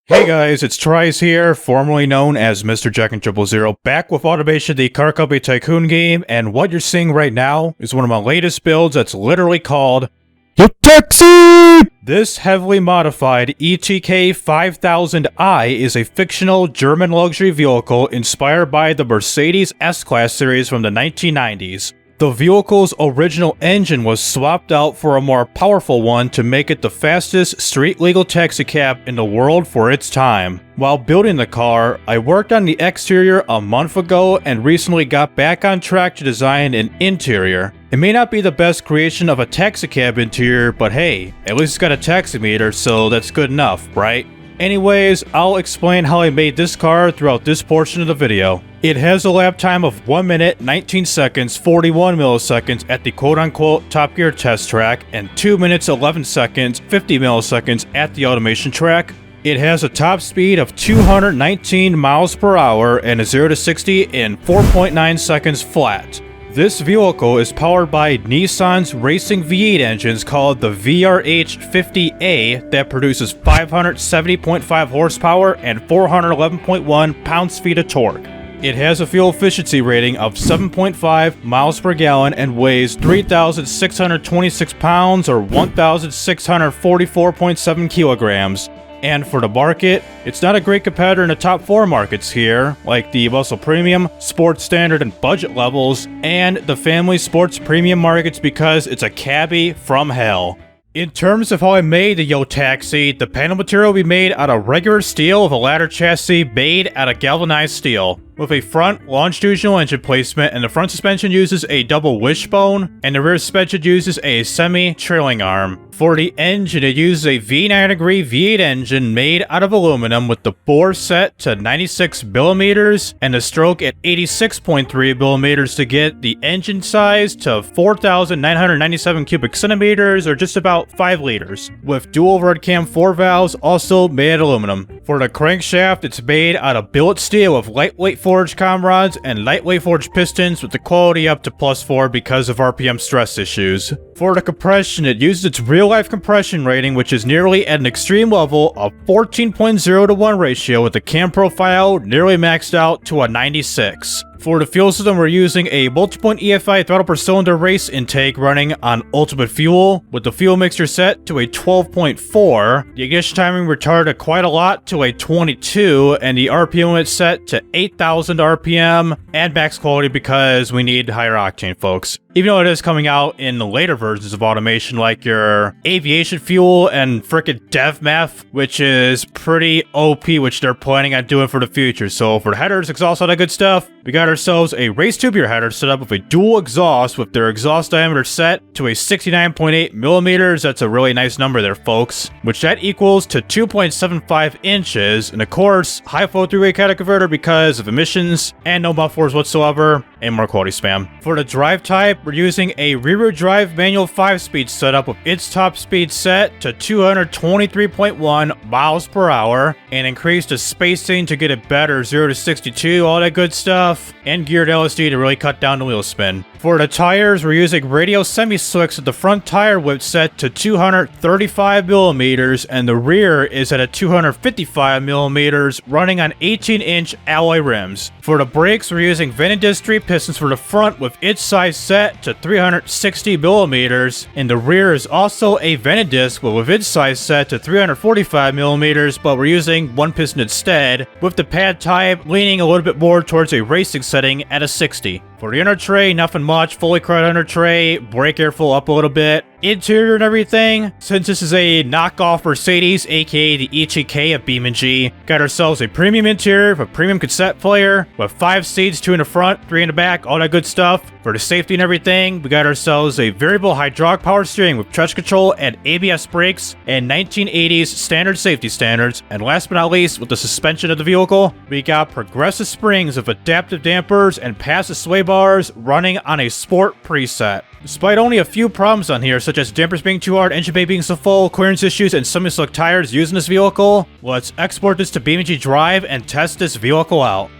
Hey guys, it's TRIZE here, formerly known as Mr. Jack and 000, back with Automation, the car company Tycoon game, and what you're seeing right now is one of my latest builds that's literally called the Taxi! This heavily modified ETK 5000i is a fictional German luxury vehicle inspired by the Mercedes S-Class series from the 1990s. The vehicle's original engine was swapped out for a more powerful one to make it the fastest street-legal taxicab in the world for its time. While building the car, I worked on the exterior a month ago and recently got back on track to design an interior. It may not be the best creation of a taxicab interior, but hey, at least it's got a taximeter, so that's good enough, right? Anyways, I'll explain how I made this car throughout this portion of the video. It has a lap time of 1 minute, 19 seconds, 41 milliseconds at the quote-unquote Top Gear test track, and 2 minutes, 11 seconds, 50 milliseconds at the automation track. It has a top speed of 219 miles per hour and a 0 to 60 in 4.9 seconds flat. This vehicle is powered by Nissan's racing V8 engines called the VRH50A that produces 570.5 horsepower and 411.1 pounds-feet of torque. It has a fuel efficiency rating of 7.5 miles per gallon and weighs 3,626 pounds or 1,644.7 kilograms. And for the market, it's not a great competitor in the top 4 markets here, like the Muscle Premium, Sports Standard, and Budget levels, and the Family Sports Premium markets because it's a cabbie from hell. In terms of how I made the Yo Taxi, the panel material will be made out of regular steel with a ladder chassis made out of galvanized steel, with a front longitudinal engine placement, and the front suspension uses a double wishbone, and the rear suspension uses a semi-trailing arm. For the engine, it uses a V9 V8 engine made out of aluminum with the bore set to 96 millimeters and the stroke at 86.3 millimeters to get the engine size to 4,997 cubic centimeters or just about 5 liters, with dual overhead cam 4 valves also made out of aluminum. For the crankshaft, it's made out of billet steel with lightweight forged cam rods and lightweight forged pistons with the quality up to +4 because of RPM stress issues. For the compression, it uses its real-life compression rating, which is nearly at an extreme level of 14.0 to 1 ratio with the cam profile nearly maxed out to a 96. For the fuel system, we're using a multi-point EFI throttle per cylinder race intake running on ultimate fuel, with the fuel mixture set to a 12.4, the ignition timing retarded quite a lot to a 22, and the RPM limit set to 8,000 RPM, and max quality because we need higher octane, folks. Even though it is coming out in the later versions of automation like your aviation fuel and frickin' DevMath, which is pretty OP, which they're planning on doing for the future. So for the headers, exhaust, all that good stuff, we got ourselves a race tubular header set up with a dual exhaust with their exhaust diameter set to a 69.8 millimeters. That's a really nice number there, folks, which that equals to 2.75 inches. And of course, high flow three-way catalytic converter because of emissions and no mufflers whatsoever, and more quality spam. For the drive type, we're using a rear-wheel drive manual 5-speed setup with its top speed set to 223.1 miles per hour and increased the spacing to get it better, 0 to 62, all that good stuff, and geared LSD to really cut down the wheel spin. For the tires, we're using radial semi-slicks with the front tire width set to 235 millimeters and the rear is at a 255 millimeters, running on 18-inch alloy rims. For the brakes, we're using vented disc 3 pistons for the front with its size set to 360 millimeters, and the rear is also a vented disc with its size set to 345 millimeters, but we're using 1 piston instead, with the pad type leaning a little bit more towards a racing setting at a 60. For the inner tray, nothing much, fully crowded under tray, brake airflow up a little bit. Interior and everything, since this is a knockoff Mercedes, aka the ETK of BeamNG, got ourselves a premium interior with a premium cassette player with 5 seats, 2 in the front, 3 in the back, all that good stuff. For the safety and everything, we got ourselves a variable hydraulic power steering with traction control and ABS brakes and 1980s standard safety standards. And last but not least, with the suspension of the vehicle, we got progressive springs with adaptive dampers and passive sway bars running on a sport preset. Despite only a few problems on here, such as dampers being too hard, engine bay being so full, clearance issues, and some select tires using this vehicle, let's export this to BeamNG.drive and test this vehicle out.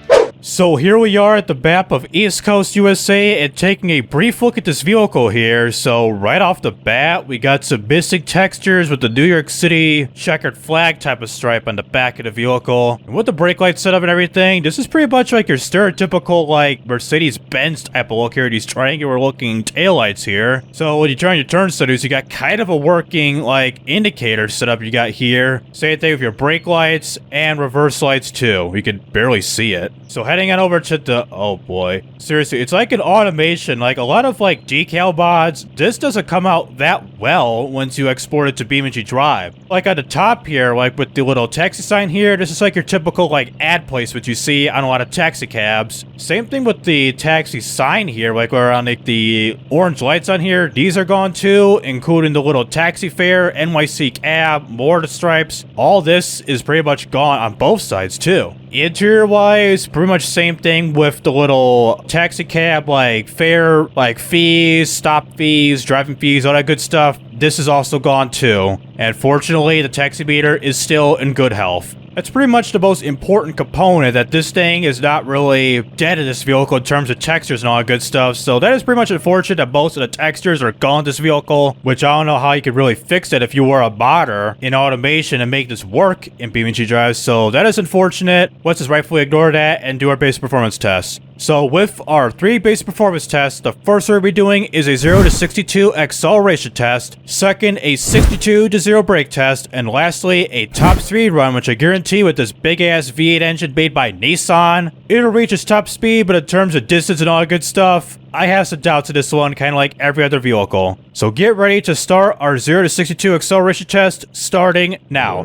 So here we are at the map of East Coast USA and taking a brief look at this vehicle here. So right off the bat, we got some missing textures with the New York City checkered flag type of stripe on the back of the vehicle. And with the brake light setup and everything, this is pretty much like your stereotypical like Mercedes-Benz type of look here, these triangular looking taillights here. So when you turn your turn signals, you got kind of a working like indicator setup you got here. Same thing with your brake lights and reverse lights too. You can barely see it. So heading on over to the, oh boy, seriously, it's like an automation, like a lot of like decal mods. This doesn't come out that well once you export it to BeamNG.drive. Like at the top here, like with the little taxi sign here, this is like your typical like ad placement you see on a lot of taxi cabs. Same thing with the taxi sign here, like around like the orange lights on here, these are gone too, including the little taxi fare, NYC cab, more of the stripes. All this is pretty much gone on both sides too. Interior wise, pretty much same thing with the little taxi cab like fare, like fees, stop fees, driving fees, all that good stuff. This is also gone too. And fortunately, the taxi meter is still in good health. That's pretty much the most important component, that this thing is not really dead in this vehicle in terms of textures and all that good stuff. So that is pretty much unfortunate that most of the textures are gone in this vehicle, which I don't know how you could really fix it if you were a modder in automation and make this work in BeamNG.drive. So that is unfortunate. Let's just rightfully ignore that and do our basic performance tests. So with our 3 basic performance tests, the first we're going to be doing is a 0 to 62 acceleration test, second a 62 to 0 brake test, and lastly a top speed run, which I guarantee with this big ass V8 engine made by Nissan, it'll reach its top speed, but in terms of distance and all that good stuff, I have some doubts in this one, kind of like every other vehicle. So get ready to start our 0 to 62 acceleration test starting now.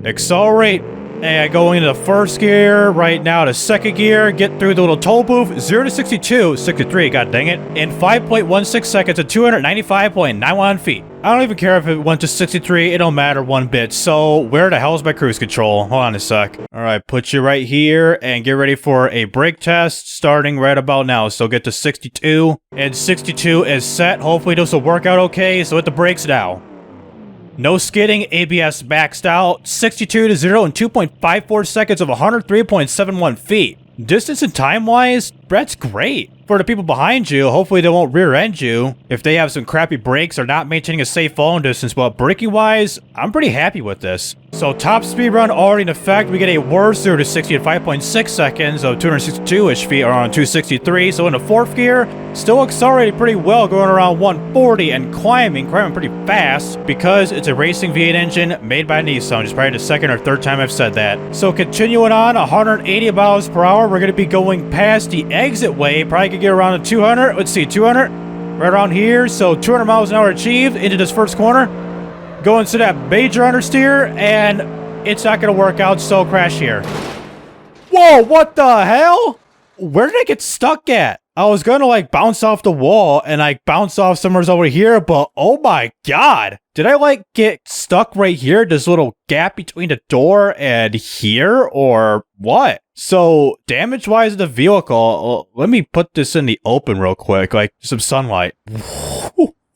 Accelerate. And going into the first gear, right now to second gear, get through the little toll booth, 0 to 62, 63, god dang it, in 5.16 seconds at 295.91 feet. I don't even care if it went to 63, it don't matter one bit. So where the hell is my cruise control? Hold on a sec. Alright, put you right here and get ready for a brake test starting right about now. So get to 62, and 62 is set. Hopefully this will work out okay, so hit the brakes now. No skidding, ABS maxed out, 62 to 0 in 2.54 seconds of 103.71 feet. Distance and time-wise, that's great. For the people behind you, hopefully they won't rear-end you if they have some crappy brakes or not maintaining a safe falling distance, but braking-wise, I'm pretty happy with this. So top speed run already in effect, we get a worse 0 to 60 in 5.6 seconds of 262-ish feet, around 263. So in the fourth gear, still accelerating pretty well, going around 140 and climbing pretty fast because it's a racing V8 engine made by Nissan. It's probably the second or third time I've said that. So continuing on, 180 miles per hour, we're going to be going past the exit way, probably could get around a 200. Let's see, 200 right around here. So 200 miles an hour achieved into this first corner. Go into that major understeer, and it's not going to work out, so crash here. Whoa, what the hell? Where did I get stuck at? I was going to like bounce off the wall and like bounce off somewhere over here, but oh my god. Did I like get stuck right here? This little gap between the door and here, or what? So damage wise the vehicle, let me put this in the open real quick, like some sunlight.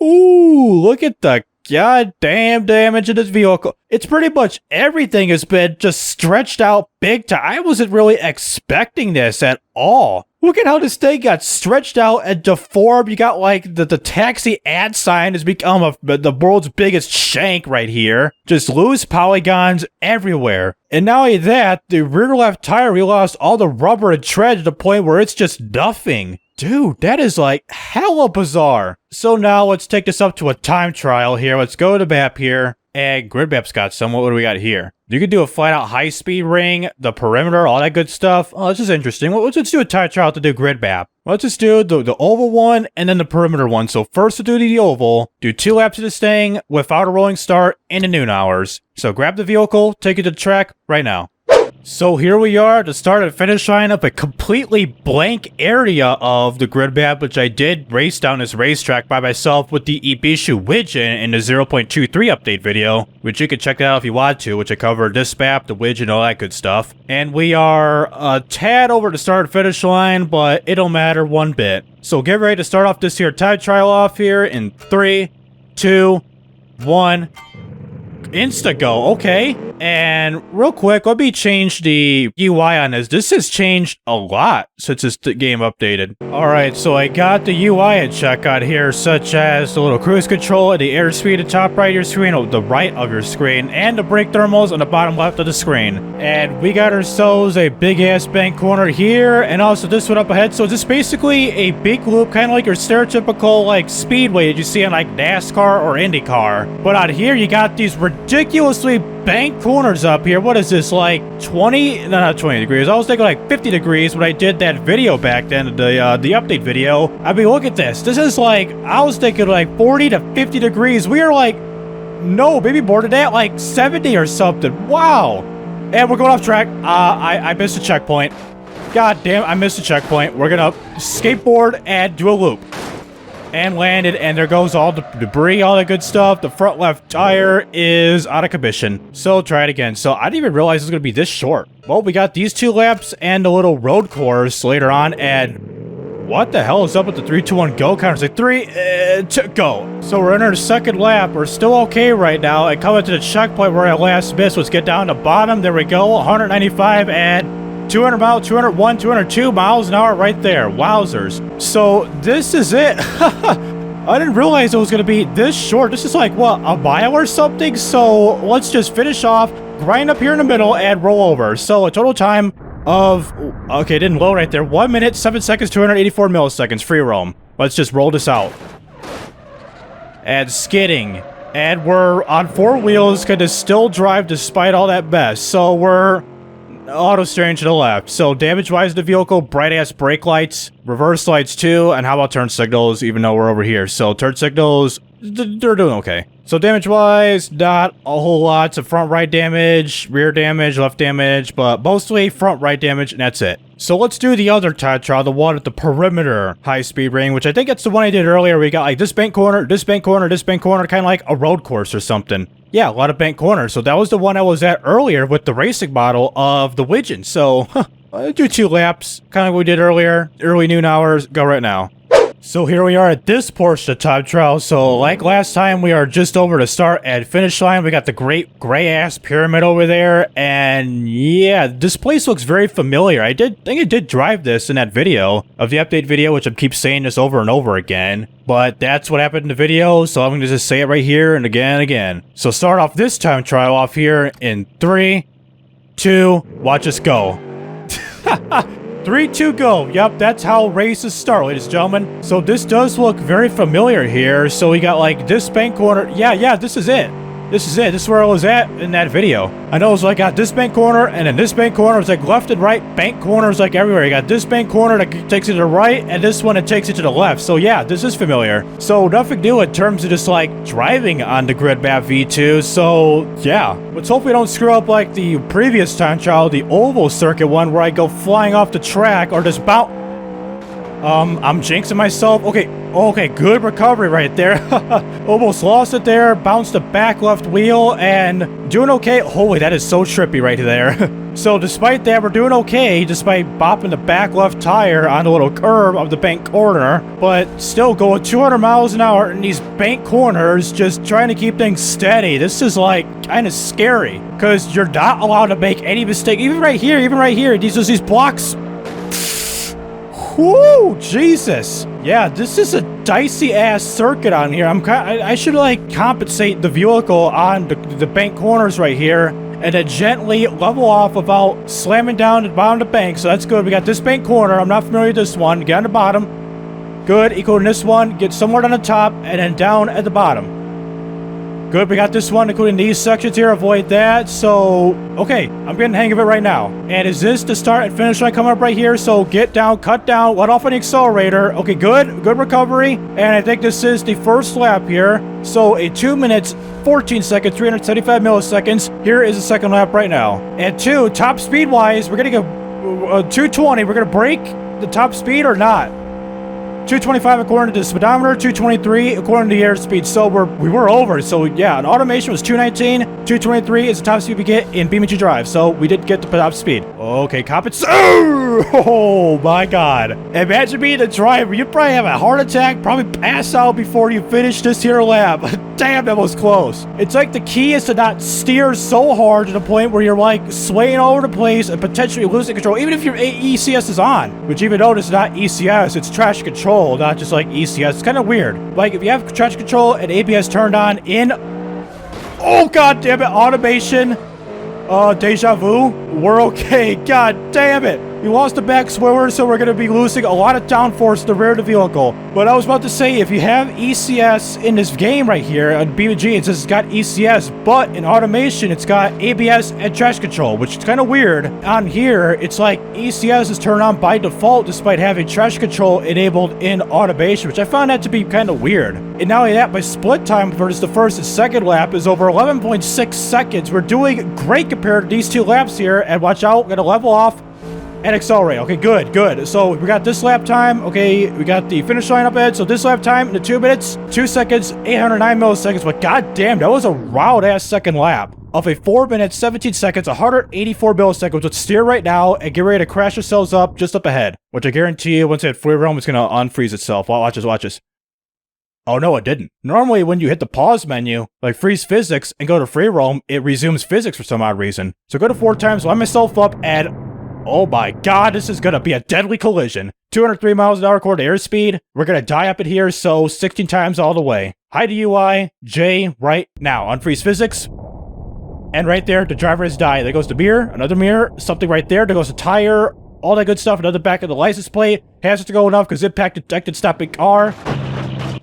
Ooh, look at the goddamn damage in this vehicle. It's pretty much everything has been just stretched out big time. I wasn't really expecting this at all. Look at how this thing got stretched out and deformed. You got like the taxi ad sign has become the world's biggest shank right here. Just loose polygons everywhere. And not only that, the rear left tire, we lost all the rubber and tread to the point where it's just nothing. Dude, that is like hella bizarre. So now let's take this up to a time trial here. Let's go to the map here. And Gridmap's got some. What do we got here? You could do a flat out high speed ring, the perimeter, all that good stuff. Oh, this is interesting. Well, let's just do a time trial to do Gridmap. Let's just do the oval one and then the perimeter one. So first we'll do the oval, do 2 laps of this thing without a rolling start in the noon hours. So grab the vehicle, take it to the track right now. So here we are, the start and finish line of a completely blank area of the Gridmap, which I did race down this racetrack by myself with the Ibishu widget in the 0.23 update video, which you can check out if you want to, which I covered this map, the widget, all that good stuff. And we are a tad over the start and finish line, but it don't matter one bit. So get ready to start off this here time trial off here in 3, 2, 1... Insta-go, okay. And real quick, let me change the UI on this. This has changed a lot since this game updated. Alright, so I got the UI in check out here, such as the little cruise control and the airspeed at the top right of your screen, or the right of your screen, and the brake thermals on the bottom left of the screen. And we got ourselves a big-ass bank corner here, and also this one up ahead. So this is basically a big loop, kind of like your stereotypical, like, speedway that you see in, like, NASCAR or IndyCar. But out here, you got these ridiculously bank corners up here. What is this, like 20? No, not 20 degrees. I was thinking like 50 degrees when I did that video back then, the update video. I mean, look at this. This is like, I was thinking like 40 to 50 degrees. We are like, no, maybe more than that, like 70 or something. Wow. And we're going off track. I missed a checkpoint. God damn, I missed a checkpoint. We're gonna skateboard and do a loop. And landed, and there goes all the debris, all that good stuff. The front left tire is out of commission. So try it again. So I didn't even realize it was going to be this short. Well, we got these 2 laps and a little road course later on. And what the hell is up with the 3, 2, 1 go counter? It's like 3, 2, go. So we're in our second lap. We're still okay right now. And coming to the checkpoint where I last missed. Let's get down to bottom. There we go. 195 and 200 miles, 201, 202 miles an hour right there. Wowzers. So this is it. I didn't realize it was going to be this short. This is like, what, a mile or something? So let's just finish off, grind up here in the middle, and roll over. So a total time of, okay, it didn't load right there. 1 minute, 7 seconds, 284 milliseconds. Free roam. Let's just roll this out. And skidding. And we're on 4 wheels, going to still drive despite all that mess. So we're auto steering to the left. So damage-wise, the vehicle, bright-ass brake lights, reverse lights too, and how about turn signals, even though we're over here? So turn signals, they're doing okay. So damage-wise, not a whole lot. Some front right damage, rear damage, left damage, but mostly front right damage, and that's it. So let's do the other time trial, the one at the perimeter high-speed ring, which I think it's the one I did earlier. We got like this bank corner, this bank corner, this bank corner, kind of like a road course or something. Yeah, a lot of bank corners. So that was the one I was at earlier with the racing model of the Widgeon. So, I'll do 2 laps, kind of like we did earlier. Early noon hours, go right now. So here we are at this portion of time trial. So like last time, we are just over the start and finish line. We got the great gray-ass pyramid over there. And yeah, this place looks very familiar. I think I did drive this in that video of the update video, which I keep saying this over and over again. But that's what happened in the video, so I'm going to just say it right here and again and again. So start off this time trial off here in 3, 2, watch us go. 3, 2, go. Yep, that's how races start, ladies and gentlemen. So this does look very familiar here. So we got like this bank corner. Yeah, this is it. This is it. This is where I was at in that video. I know it was like, got this bank corner, and then this bank corner. It's like left and right bank corners like everywhere. You got this bank corner that takes you to the right, and this one that takes you to the left. So yeah, this is familiar. So nothing new in terms of just like driving on the Gridmap V2. So yeah, let's hope we don't screw up like the previous time trial, the oval circuit one, where I go flying off the track or just bounce. I'm jinxing myself. Okay, good recovery right there. Almost lost it there. Bounced the back left wheel and doing okay. Holy, that is so trippy right there. So despite that, we're doing okay, despite bopping the back left tire on the little curve of the bank corner, but still going 200 miles an hour in these bank corners, just trying to keep things steady. This is like kind of scary because you're not allowed to make any mistake. Even right here, these blocks. Whoo, Jesus. Yeah, this is a dicey ass circuit on here. I should like compensate the vehicle on the bank corners right here and then gently level off without slamming down the bottom of the bank. So that's good. We got this bank corner. I'm not familiar with this one. Get on the bottom. Good. Equal to this one. Get somewhere on the top and then down at the bottom. Good, we got this one, including these sections here. Avoid that. So, okay, I'm getting the hang of it right now. And is this the start and finish line coming up right here? So get down, cut down, let off on the accelerator. Okay, good recovery. And I think this is the first lap here. So a 2 minutes, 14 seconds, 375 milliseconds. Here is the second lap right now. And 2, top speed-wise, we're getting a 220. We're going to break the top speed or not? 225 according to the speedometer, 223 according to the airspeed. So we were over. So yeah, an automation was 219, 223 is the top speed we get in BeamNG.drive. So we did get the top speed. Okay, compets. Oh my god. Imagine being a driver. You'd probably have a heart attack, probably pass out before you finish this here lap. Damn, that was close. It's like the key is to not steer so hard to the point where you're like swaying all over the place and potentially losing control, even if your ECS is on. Which even though it's not ECS, it's traction control, not just like ECS. It's kind of weird. Like if you have traction control and ABS turned on in... Oh god damn it, automation. Deja vu. We're okay. God damn it. We lost the back spoiler, so we're going to be losing a lot of downforce to the rear of the vehicle. But I was about to say, if you have ECS in this game right here, on BeamNG, it says it's got ECS, but in automation, it's got ABS and traction control, which is kind of weird. On here, it's like ECS is turned on by default, despite having traction control enabled in automation, which I found that to be kind of weird. And not only that, my split time versus the first and second lap is over 11.6 seconds. We're doing great compared to these two laps here, and watch out, we're going to level off and accelerate. Okay, good. So we got this lap time. Okay, we got the finish line up ahead. So this lap time in the 2 minutes, 2 seconds, 809 milliseconds. But goddamn, that was a wild ass second lap of a 4 minutes, 17 seconds, 184 milliseconds. Let's steer right now and get ready to crash ourselves up just up ahead. Which I guarantee you, once it hit free roam, it's gonna unfreeze itself. Watch this. Oh no, it didn't. Normally, when you hit the pause menu, like freeze physics and go to free roam, it resumes physics for some odd reason. So go to 4 times, line myself up, and oh my god, this is gonna be a deadly collision. 203 miles an hour according to airspeed. We're gonna die up in here, so 16 times all the way. High to UI, J, right now. Unfreeze physics. And right there, the driver has died. There goes the mirror, another mirror, something right there. There goes the tire, all that good stuff. Another back of the license plate. Hazards are going off because impact detected, stopping car.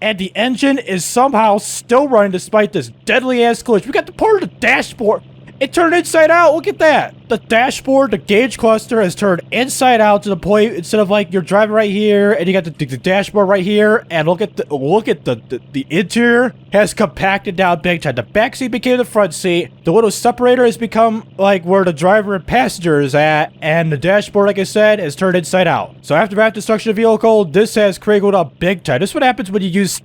And the engine is somehow still running despite this deadly ass glitch. We got the part of the dashboard. It turned inside out. Look at that. The dashboard, the gauge cluster has turned inside out to the point instead of like you're driving right here and you got the dashboard right here, and look at the interior has compacted down big time. The back seat became the front seat. The little separator has become like where the driver and passenger is at, and the dashboard, like I said, has turned inside out. So after that destruction of the vehicle, this has crinkled up big time. This is what happens when you use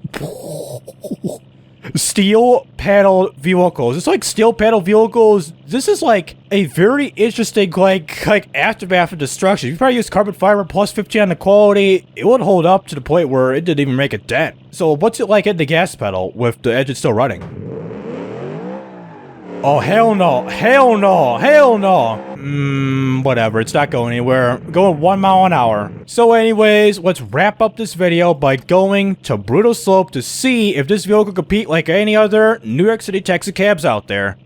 steel panel vehicles. It's like steel panel vehicles. This is like a very interesting like aftermath of destruction. If you probably use carbon fiber plus 15 on the quality, it would hold up to the point where it didn't even make a dent. So what's it like at the gas pedal with the engine still running? Oh, hell no. Whatever. It's not going anywhere. Going 1 mile an hour. So anyways, let's wrap up this video by going to Brutal Slope to see if this vehicle can compete like any other New York City taxi cabs out there.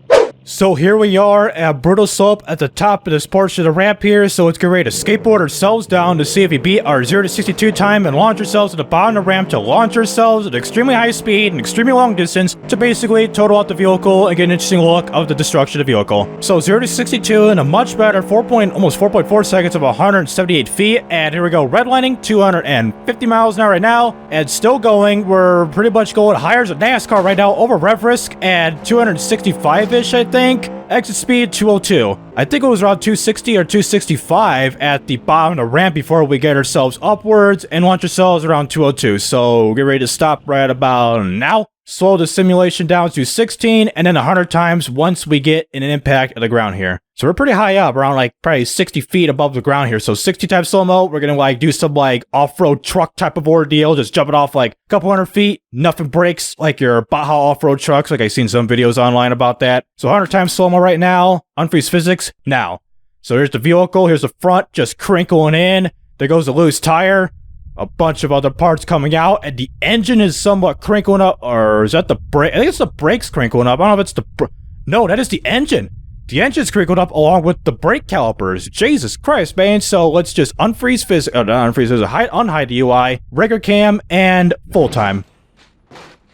So here we are at Brutal Slope at the top of this portion of the ramp here. So let's get ready to skateboard ourselves down to see if we beat our 0 to 62 time and launch ourselves at the bottom of the ramp to launch ourselves at extremely high speed and extremely long distance to basically total out the vehicle and get an interesting look of the destruction of the vehicle. So 0 to 62 in a much better almost 4.4 seconds of 178 feet. And here we go, redlining 250 miles an hour right now and still going. We're pretty much going higher as a NASCAR right now over rev risk and 265-ish, I think. Exit speed 202. I think it was around 260 or 265 at the bottom of the ramp before we get ourselves upwards and launch ourselves around 202. So get ready to stop right about now. Slow the simulation down to 16 and then 100 times once we get in an impact of the ground here. So we're pretty high up, around like probably 60 feet above the ground here. So 60 times slow-mo, we're gonna like do some like off-road truck type of ordeal, just jumping off like a couple hundred feet, nothing breaks like your Baja off-road trucks. Like I've seen some videos online about that. So 100 times slow-mo right now, unfreeze physics now. So here's the vehicle, here's the front, just crinkling in. There goes the loose tire. A bunch of other parts coming out, and the engine is somewhat crinkling up, or is that the brake? I think it's the brakes crinkling up. I don't know if it's the no, that is the engine. The engine's crinkled up along with the brake calipers. Jesus Christ, man. So let's just unfreeze physics, not unfreeze, there's a unhide the UI, regular cam, and full time.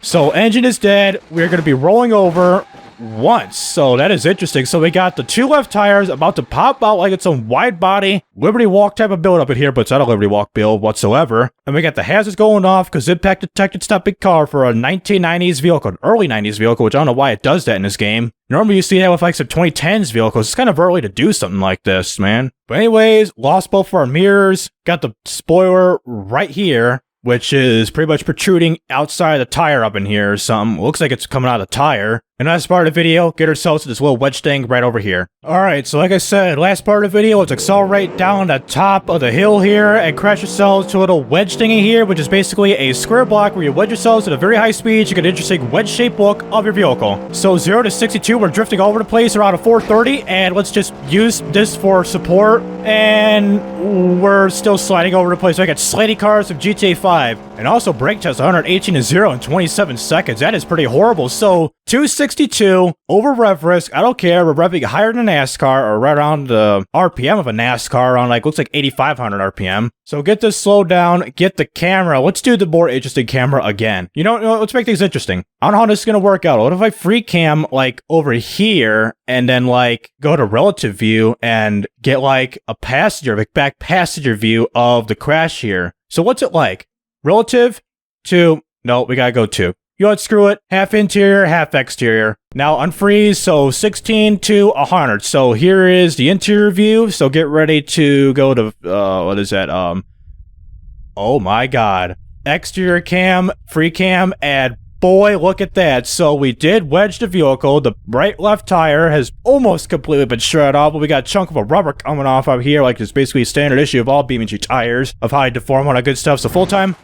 So engine is dead. We're going to be rolling over once. So that is interesting. So we got the 2 left tires about to pop out like it's some wide body Liberty Walk type of build up in here, but it's not a Liberty Walk build whatsoever. And we got the hazards going off because impact detected stopping car for a 1990s vehicle, an early 90s vehicle, which I don't know why it does that in this game. Normally you see that with like some 2010s vehicles. It's kind of early to do something like this, man. But anyways, lost both of our mirrors. Got the spoiler right here. which is pretty much protruding outside the tire up in here or something. Looks like it's coming out of the tire. And last part of the video, get ourselves to this little wedge thing right over here. Alright, so like I said, last part of the video, let's accelerate down the top of the hill here and crash yourselves to a little wedge thingy here, which is basically a square block where you wedge yourselves at a very high speed. You get an interesting wedge-shaped look of your vehicle. So 0 to 62, we're drifting all over the place around a 430, and let's just use this for support. And we're still sliding over the place. So I got slanty cars of GTA 5, and also brake test 118 to 0 in 27 seconds. That is pretty horrible. So 262 over rev risk. I don't care. We're revving higher than a NASCAR, or right around the RPM of a NASCAR, on like looks like 8,500 RPM. So get this slowed down. Get the camera. Let's do the more interesting camera again. You know, let's make things interesting. I don't know how this is gonna work out. What if I free cam like over here and then like go to relative view and get like a passenger, like back passenger view of the crash here? So what's it like? Relative to, no, we gotta go to. You know what, screw it. Half interior, half exterior. Now unfreeze, so 16 to 100. So here is the interior view. So get ready to go to, what is that? Oh my god. Exterior cam, free cam, and boy, look at that. So we did wedge the vehicle. The right left tire has almost completely been shredded off, but we got a chunk of a rubber coming off up here, like it's basically a standard issue of all BeamNG tires, of how you deform all that good stuff. So full time.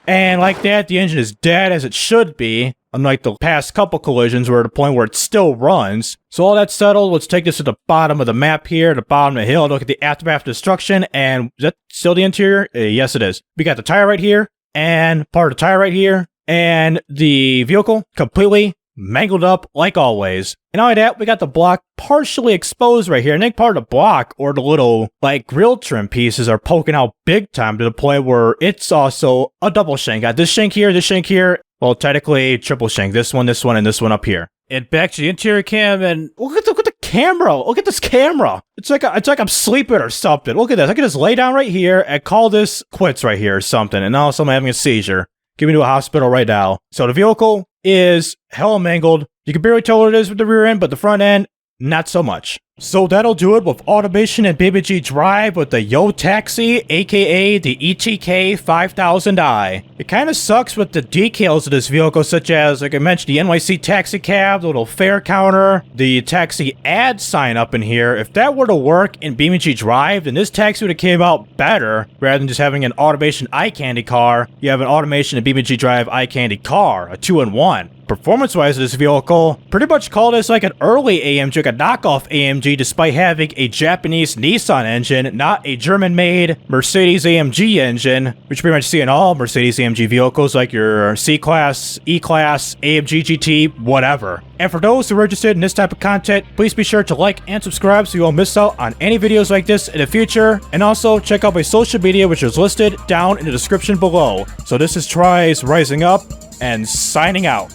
And like that, the engine is dead as it should be, unlike the past couple collisions where at the point where it still runs. So all that's settled, let's take this to the bottom of the map here, the bottom of the hill, look at the aftermath destruction, and is that still the interior? Yes, it is. We got the tire right here, and part of the tire right here, and the vehicle completely mangled up like always. And not only that, we got the block partially exposed right here. And I think part of the block, or the little like grill trim pieces, are poking out big time to the point where it's also a double shank. Got this shank here. Well, technically triple shank. This one, and this one up here. And back to the interior cam, and look at the camera. Look at this camera. It's like I'm sleeping or something. Look at this. I can just lay down right here and call this quits right here or something. And now I'm having a seizure. Get me to a hospital right now. So the vehicle is hella mangled. You can barely tell what it is with the rear end, but the front end, not so much. So that'll do it with automation and BeamNG.drive with the Yo Taxi, aka the ETK 5000i. It kind of sucks with the decals of this vehicle, such as, like I mentioned, the NYC taxi cab, the little fare counter, the taxi ad sign up in here. If that were to work in BeamNG.drive, then this taxi would have came out better. Rather than just having an automation eye candy car, you have an automation and BeamNG.drive eye candy car, a 2-in-1. Performance-wise, this vehicle pretty much call this like an early AMG, like a knockoff AMG, despite having a Japanese Nissan engine, not a German-made Mercedes AMG engine, which you pretty much see in all Mercedes AMG vehicles, like your C-Class, E-Class, AMG GT, whatever. And for those who are interested in this type of content, please be sure to like and subscribe so you won't miss out on any videos like this in the future. And also, check out my social media, which is listed down in the description below. So this is TRIZE rising up and signing out.